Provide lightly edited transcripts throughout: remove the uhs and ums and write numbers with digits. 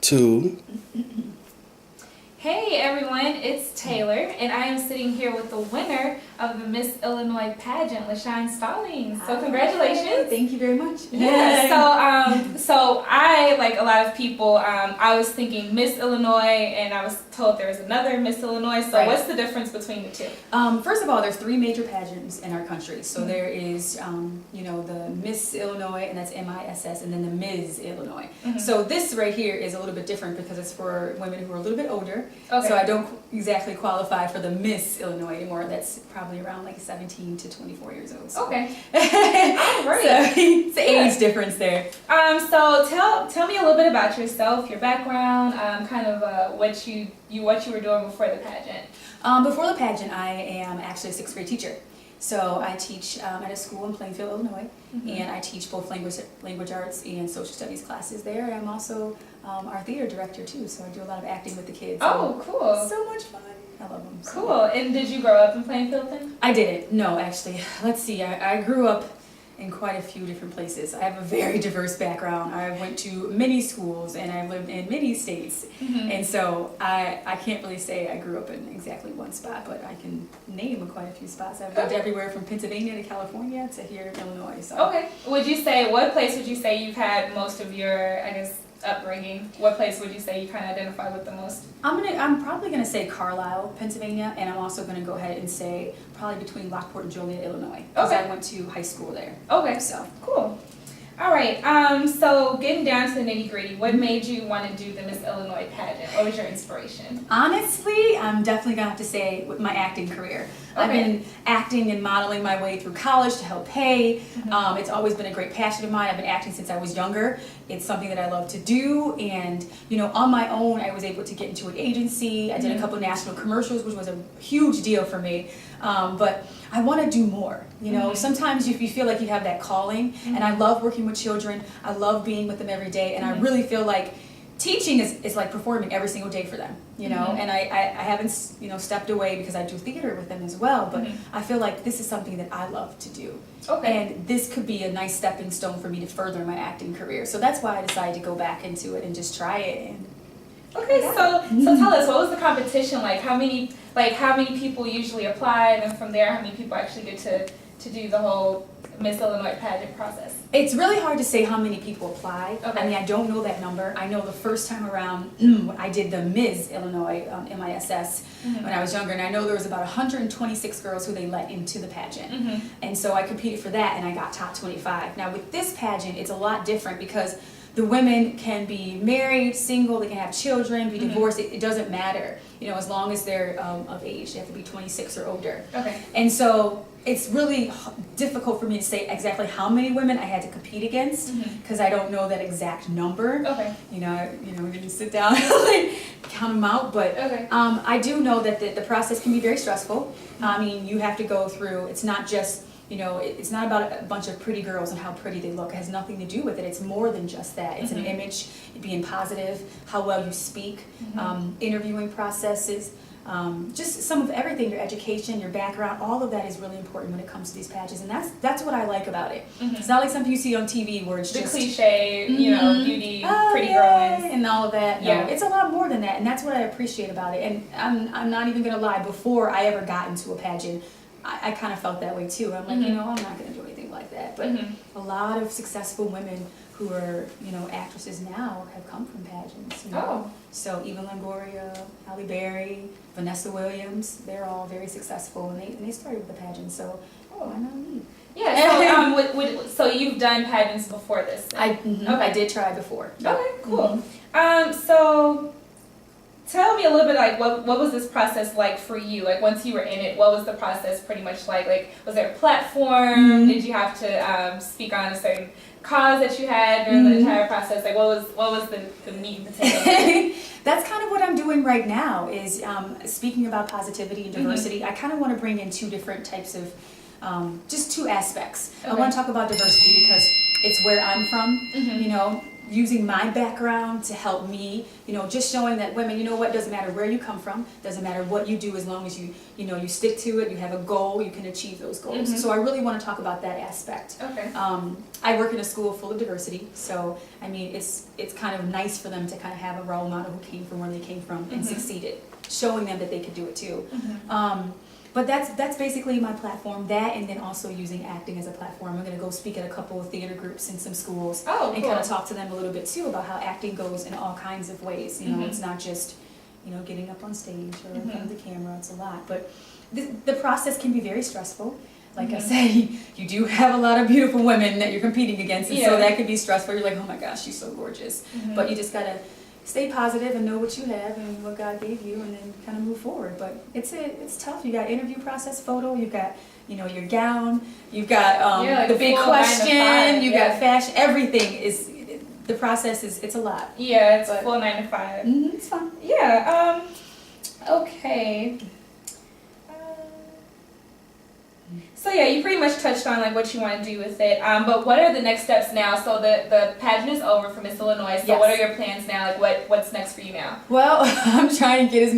2. Hey everyone, it's Taylor, and I am sitting here with the winner of the Miss Illinois pageant, LaShawn Stallings. So congratulations! Thank you very much. Yeah. So I, like a lot of people, I was thinking Miss Illinois, and I was told there was another Miss Illinois. So Right. what's the difference between the two? First of all, there's 3 major pageants in our country. So there is, the Miss Illinois, and that's MISS, and then the Ms. Illinois. So this right here is a little bit different because it's for women who are a little bit older. Okay. So I don't exactly qualify for the Miss Illinois anymore. That's probably around like 17 to 24 years old. So. Okay. All right. So it's the age difference there. So tell me a little bit about yourself, your background, kind of what you were doing before the pageant. Before the pageant, I am actually a 6th grade teacher. So I teach at a school in Plainfield, Illinois, and I teach both language arts and social studies classes there. And I'm also our theater director too, so I do a lot of acting with the kids. Oh, cool. So much fun. I love them. So. Cool. And did you grow up in Plainfield then? I didn't. No, actually. Let's see. I grew up in quite a few different places. I have a very diverse background. I went to many schools and I lived in many states. And so I can't really say I grew up in exactly one spot, but I can name quite a few spots. I've lived everywhere from Pennsylvania to California to here in Illinois. So. Okay. What place would you say you've had most of your, I guess, upbringing? What place would you say you kind of identify with the most? I'm probably gonna say Carlisle, Pennsylvania, and I'm also gonna go ahead and say probably between Lockport and Joliet, Illinois, because I went to high school there. Okay. So cool. All right. So getting down to the nitty gritty, what made you want to do the Miss Illinois pageant? What was your inspiration? Honestly, I'm definitely gonna have to say with my acting career. I've been acting and modeling my way through college to help pay. It's always been a great passion of mine. I've been acting since I was younger. It's something that I love to do, and on my own, I was able to get into an agency. I did a couple national commercials, which was a huge deal for me. But I want to do more. Sometimes you feel like you have that calling, and I love working with children. I love being with them every day, and I really feel like teaching is like performing every single day for them, and I haven't, stepped away because I do theater with them as well, but I feel like this is something that I love to do. Okay. And this could be a nice stepping stone for me to further my acting career. So that's why I decided to go back into it and just try it. Okay, so tell us, what was the competition like? How many people usually apply, and then from there, how many people actually get to do the whole Miss Illinois pageant process? It's really hard to say how many people apply. Okay. I mean, I don't know that number. I know the first time around I did the Ms. Illinois MISS when I was younger, and I know there was about 126 girls who they let into the pageant. And so I competed for that, and I got top 25. Now with this pageant, it's a lot different because the women can be married, single, they can have children, be divorced, it doesn't matter, as long as they're of age. They have to be 26 or older. Okay. And so it's really difficult for me to say exactly how many women I had to compete against because I don't know that exact number. Okay. We can sit down and count them out, but I do know that the process can be very stressful. I mean, you have to go through, it's not just it's not about a bunch of pretty girls and how pretty they look. It has nothing to do with it. It's more than just that. It's an image, being positive, how well you speak, interviewing processes, just some of everything, your education, your background, all of that is really important when it comes to these pageants, and that's what I like about it. It's not like something you see on TV where it's the just cliche, beauty, pretty girl and all of that. No, yeah, it's a lot more than that, and that's what I appreciate about it. And I'm not even gonna lie, before I ever got into a pageant, I kind of felt that way too. I'm like, I'm not going to do anything like that. But a lot of successful women who are, actresses now have come from pageants. So Eva Longoria, Halle Berry, Vanessa Williams, they're all very successful, and they started with the pageant. So why not me? Yeah. So you've done pageants before this? Then? I did try before. Okay. Cool. So tell me a little bit, like, what was this process like for you? Like, once you were in it, what was the process pretty much like? Like, was there a platform? Did you have to speak on a certain cause that you had during the entire process? Like, what was the meat and potatoes? That's kind of what I'm doing right now, is speaking about positivity and diversity. I kind of want to bring in 2 different types of, just 2 aspects. I want to talk about diversity because it's where I'm from, using my background to help me, just showing that women, doesn't matter where you come from, doesn't matter what you do, as long as you stick to it, you have a goal, you can achieve those goals. So I really want to talk about that aspect. Okay. I work in a school full of diversity, so I mean, it's kind of nice for them to kind of have a role model who came from where they came from and succeeded, showing them that they could do it too. But that's basically my platform. That, and then also using acting as a platform. I'm going to go speak at a couple of theater groups in some schools, and kind of talk to them a little bit too about how acting goes in all kinds of ways. It's not just getting up on stage or in front of the camera. It's a lot, but the process can be very stressful. Like I said, you do have a lot of beautiful women that you're competing against, and so that can be stressful. You're like, oh my gosh, she's so gorgeous. But you just gotta stay positive and know what you have and what God gave you, and then kind of move forward. But it's tough. You got interview process, photo. You've got your gown. You've got like the big question. You yeah. got fashion. Everything is the process. It's a lot. Yeah, it's full 9 to 5. It's fun. Yeah. Okay. So yeah, you pretty much touched on like what you want to do with it. But what are the next steps now? So the pageant is over for Miss Illinois. So what are your plans now? Like what's next for you now? Well, I'm trying to get as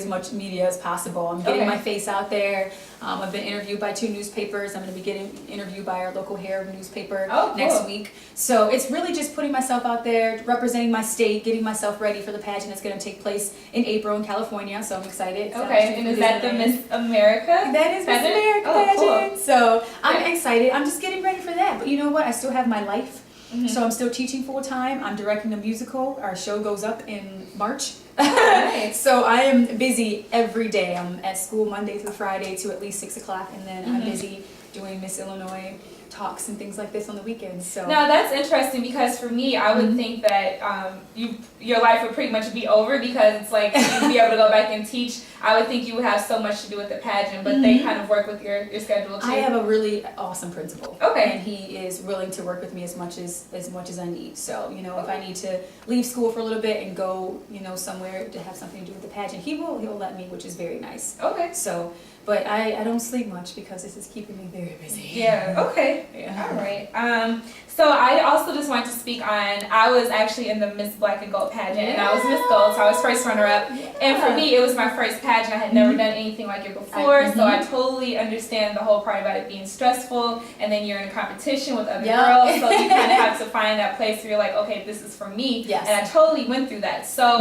much media as possible. I'm getting my face out there. I've been interviewed by 2 newspapers. I'm going to be getting interviewed by our local Herald newspaper next week. So it's really just putting myself out there, representing my state, getting myself ready for the pageant that's going to take place in April in California. So I'm excited. Okay, and is that the Miss America? That is Miss America pageant. Cool. So I'm excited. I'm just getting ready for that. But you know what? I still have my life. So I'm still teaching full time. I'm directing a musical. Our show goes up in March. Nice. So I am busy every day. I'm at school Monday through Friday to at least 6 o'clock, and then I'm busy doing Miss Illinois talks and things like this on the weekends. So now that's interesting, because for me, I would think that your life would pretty much be over, because it's like you'd be able to go back and teach. I would think you would have so much to do with the pageant, but they kind of work with your schedule too. I have a really awesome principal. Okay. And he is willing to work with me as much as I need. So, if I need to leave school for a little bit and go, somewhere to have something to do with the pageant, he'll let me, which is very nice. Okay. So, but I don't sleep much because this is keeping me very busy. Yeah, okay. Yeah. All right. So I also just wanted to speak on, I was actually in the Miss Black and Gold pageant, and I was Miss Gold, so I was first runner-up. And for me, it was my first pageant. I had never done anything like it before, so I totally understand the whole part about it being stressful, and then you're in a competition with other girls, so you kind of have to find that place where you're like, okay, this is for me. Yes. And I totally went through that. So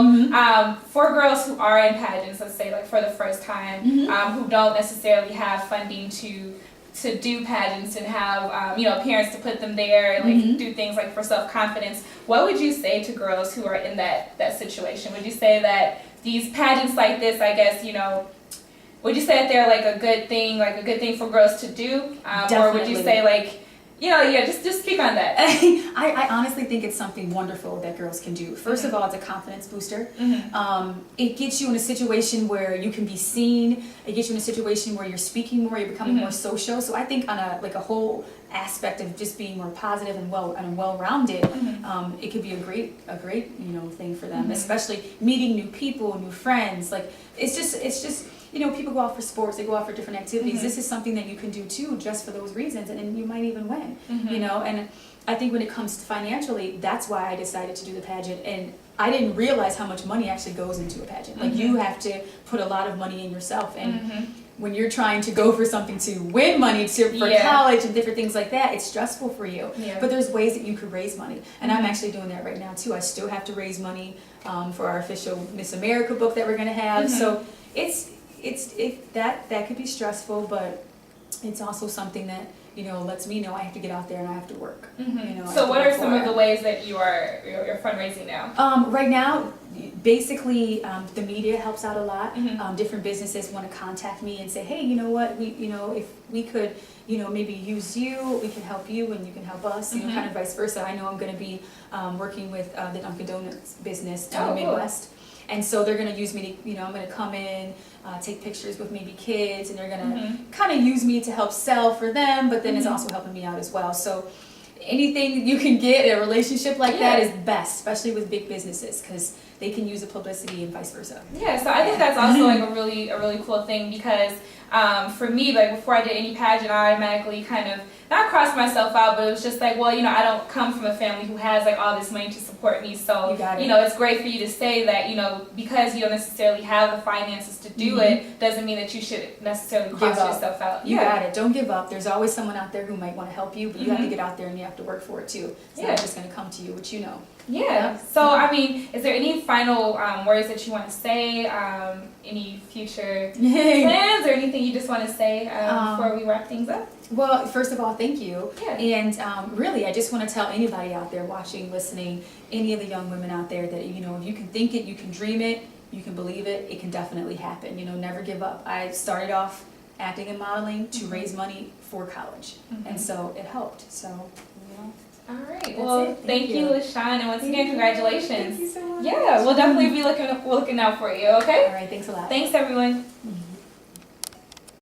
for girls who are in pageants, let's say like for the first time, who don't necessarily have funding to do pageants and have parents to put them there and like do things like for self-confidence, what would you say to girls who are in that situation? Would you say that these pageants like this, I guess, would you say that they're like a good thing for girls to do, or would you say like, just speak on that? I honestly think it's something wonderful that girls can do. First of all, it's a confidence booster. It gets you in a situation where you can be seen. It gets you in a situation where you're speaking more, you're becoming more social. So I think on a whole aspect of just being more positive and well-rounded, it could be a great thing for them, especially meeting new people, new friends. Like it's just people go out for sports, they go out for different activities. This is something that you can do too, just for those reasons, and you might even win. And I think when it comes to financially, that's why I decided to do the pageant. And I didn't realize how much money actually goes into a pageant. Like you have to put a lot of money in yourself, and when you're trying to go for something to win money for college and different things like that, it's stressful for you. But there's ways that you could raise money, and I'm actually doing that right now too. I still have to raise money for our official Miss America book that we're going to have. So that could be stressful, but it's also something that lets me know I have to get out there and I have to work. So what are some of the ways that you're fundraising now? Right now, basically, the media helps out a lot. Different businesses want to contact me and say, hey, you know what, if we could, maybe use you, we can help you and you can help us, kind of vice versa. I know I'm going to be working with the Dunkin' Donuts business in the Midwest. Cool. And so they're going to use me to, I'm going to come in, take pictures with maybe kids, and they're going to kind of use me to help sell for them, but then it's also helping me out as well. So anything you can get in a relationship like that is best, especially with big businesses, because they can use the publicity and vice versa. Yeah, so I think that's also like a really cool thing, because for me, like before I did any pageant, I automatically kind of not cross myself out, but it was just like, well, you know, I don't come from a family who has like all this money to support me. So, You got it. you know, it's great for you to say that, you know, because you don't necessarily have the finances to do it, doesn't mean that you should necessarily cross yourself out. You got it. Don't give up. There's always someone out there who might want to help you, but you have to get out there and you have to work for it too. It's not just going to come to you, which you know. Yeah. So, I mean, is there any final words that you want to say? Any future plans or anything you just want to say before we wrap things up? Well, first of all, thank you. Yeah. And really, I just want to tell anybody out there watching, listening, any of the young women out there that, you know, if you can think it, you can dream it, you can believe it, it can definitely happen. You know, never give up. I started off acting and modeling to raise money for college. And so it helped. So, you know. All right. That's Well, it. thank you, LaShawn, and once again, congratulations. Thank you so much. Yeah, we'll definitely be looking out for you. Okay. All right. Thanks a lot. Thanks, everyone.